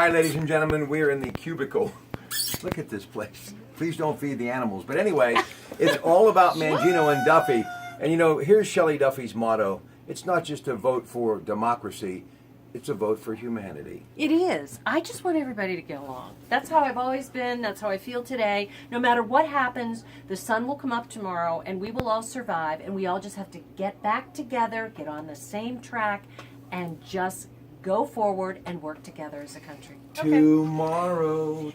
All right, ladies and gentlemen, we're in the cubicle. Look at this place. Please don't feed the animals. But anyway, it's all about Mangino and Duffy. And you know, here's Shelley Duffy's motto. It's not just a vote for democracy, it's a vote for humanity. It is. I just want everybody to get along. That's how I've always been. That's how I feel today. No matter what happens, the sun will come up tomorrow and we will all survive. And we all just have to get back together, get on the same track, and just go forward and work together as a country. Okay. Tomorrow.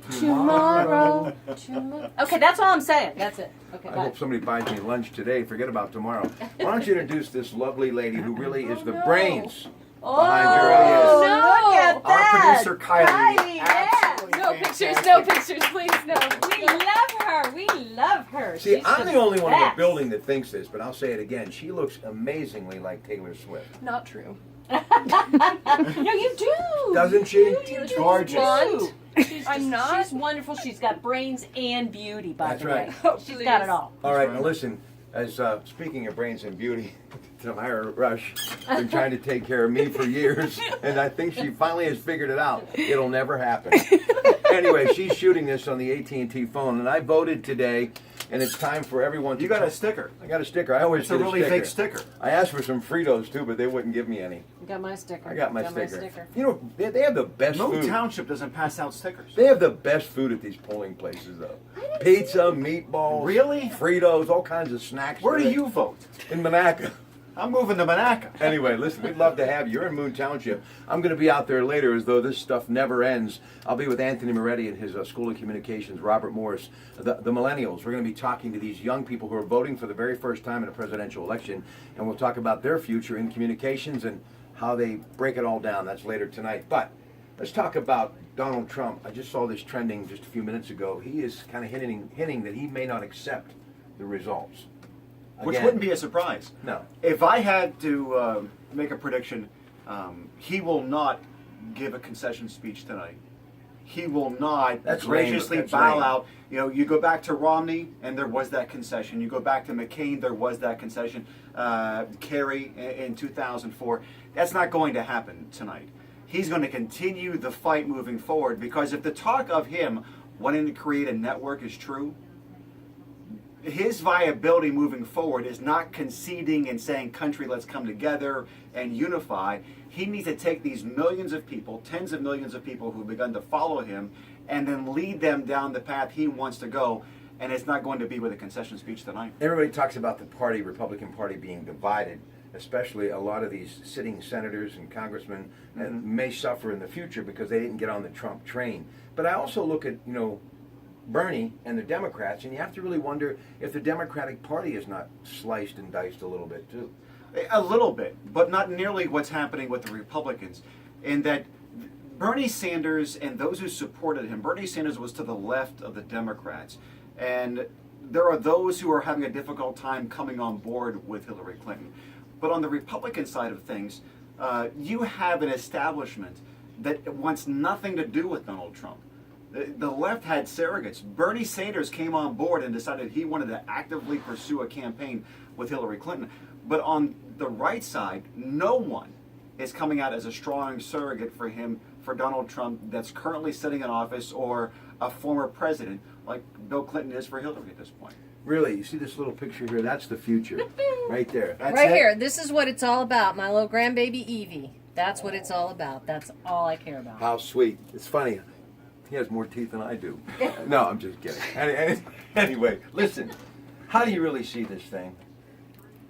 Okay, that's all I'm saying. That's it. Okay, I bye. hope somebody buys me lunch today. Forget about tomorrow. Why don't you introduce this lovely lady who really is the brains behind your Oh, ideas? no. Look at Our that. producer, Kylie. Kylie, yeah. Absolutely No pictures, please, no. We love her. We love her. See, She's I'm the only one in the best. building that thinks this, but I'll say it again. She looks amazingly like Taylor Swift. Not true. No, you do. Doesn't she? You do. Gorgeous. Blonde. I'm not. She's wonderful. She's got brains and beauty, by That's the way. right. Oh, She's please. got it all. All right, now listen, as speaking of brains and beauty, Tamara Rush been trying to take care of me for years, and I think she finally has figured it out. It'll never happen. Anyway, she's shooting this on the AT&T phone, and I voted today, and it's time for everyone to... You got a sticker. I got a sticker. I always It's a get really fake sticker. I asked for some Fritos, too, but they wouldn't give me any. You got my sticker. I got my sticker. You know, they have the best No food. township doesn't pass out stickers. They have the best food at these polling places, though. Pizza, meatballs, Really? Fritos, all kinds of snacks. Where do you vote? In Monaco. I'm moving to Monaco. Anyway, listen, we'd love to have you. You're in Moon Township. I'm going to be out there later as though this stuff never ends. I'll be with Anthony Moretti and his School of Communications, Robert Morris, the millennials. We're going to be talking to these young people who are voting for the very first time in a presidential election, and we'll talk about their future in communications and how they break it all down. That's later tonight. But let's talk about Donald Trump. I just saw this trending just a few minutes ago. He is kind of hinting that he may not accept the results. Which Again, wouldn't be a surprise. No. If I had to make a prediction, he will not give a concession speech tonight. He will not That's lame. graciously That's bow lame. out. You know, you go back to Romney, and there was that concession. You go back to McCain, there was that concession. Kerry in 2004. That's not going to happen tonight. He's going to continue the fight moving forward, because if the talk of him wanting to create a network is true, his viability moving forward is not conceding and saying, country, let's come together and unify. He needs to take these millions of people, tens of millions of people who've begun to follow him, and then lead them down the path he wants to go. And it's not going to be with a concession speech tonight. Everybody talks about the party, Republican Party, being divided, especially a lot of these sitting senators and congressmen that may suffer in the future because they didn't get on the Trump train. But I also look at, you know, Bernie and the Democrats, and you have to really wonder if the Democratic Party is not sliced and diced a little bit too. A little bit, but not nearly what's happening with the Republicans. In that Bernie Sanders and those who supported him, Bernie Sanders was to the left of the Democrats. And there are those who are having a difficult time coming on board with Hillary Clinton. But on the Republican side of things, you have an establishment that wants nothing to do with Donald Trump. The left had surrogates. Bernie Sanders came on board and decided he wanted to actively pursue a campaign with Hillary Clinton. But on the right side, no one is coming out as a strong surrogate for him, for Donald Trump, that's currently sitting in office, or a former president like Bill Clinton is for Hillary at this point. Really, you see this little picture here? That's the future, right there. That's Right it. here. This is what it's all about. My little grandbaby Evie. That's what it's all about. That's all I care about. How sweet. It's funny. He has more teeth than I do. No, I'm just kidding. Anyway, listen. How do you really see this thing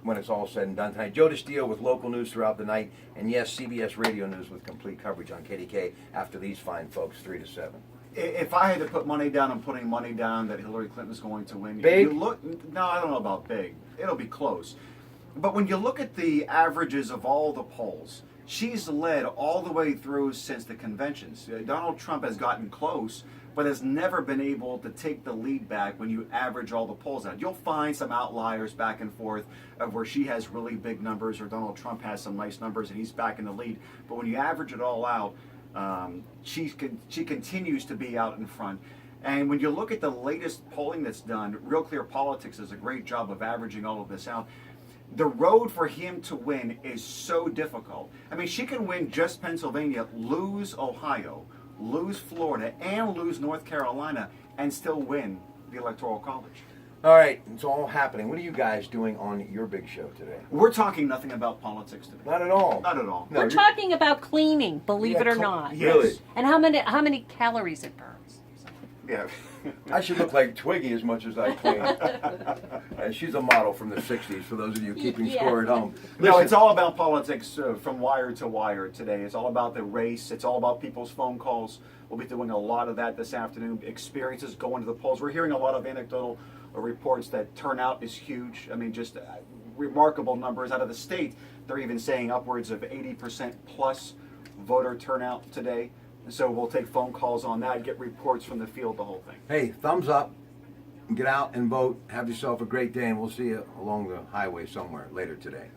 when it's all said and done tonight? Joe DiStio with local news throughout the night, and yes, CBS Radio News with complete coverage on KDK after these fine folks, 3 to 7. If I had to put money down, I'm putting money down that Hillary Clinton's going to win. Big? You look, no, I don't know about big. It'll be close. But when you look at the averages of all the polls, she's led all the way through since the conventions. Donald Trump has gotten close, but has never been able to take the lead back when you average all the polls out. You'll find some outliers back and forth of where she has really big numbers or Donald Trump has some nice numbers and he's back in the lead. But when you average it all out, she continues to be out in front. And when you look at the latest polling that's done, Real Clear Politics does a great job of averaging all of this out. The road for him to win is so difficult. I mean, she can win just Pennsylvania, lose Ohio, lose Florida, and lose North Carolina, and still win the Electoral College. All right, it's all happening. What are you guys doing on your big show today? We're talking nothing about politics today. Not at all. Not at all. No, We're you're- talking about cleaning, believe it or not. Yes. Really? And how many calories it burns. Yeah. I should look like Twiggy as much as I clean. And she's a model from the 60s, for those of you keeping Yeah. score at home. No, Listen, it's all about politics from wire to wire today. It's all about the race. It's all about people's phone calls. We'll be doing a lot of that this afternoon. Experiences going to the polls. We're hearing a lot of anecdotal reports that turnout is huge. I mean, just remarkable numbers out of the state. They're even saying upwards of 80% plus voter turnout today. So we'll take phone calls on that, get reports from the field, the whole thing. hey, thumbs up. Get out and vote. Have yourself a great day, and we'll see you along the highway somewhere later today.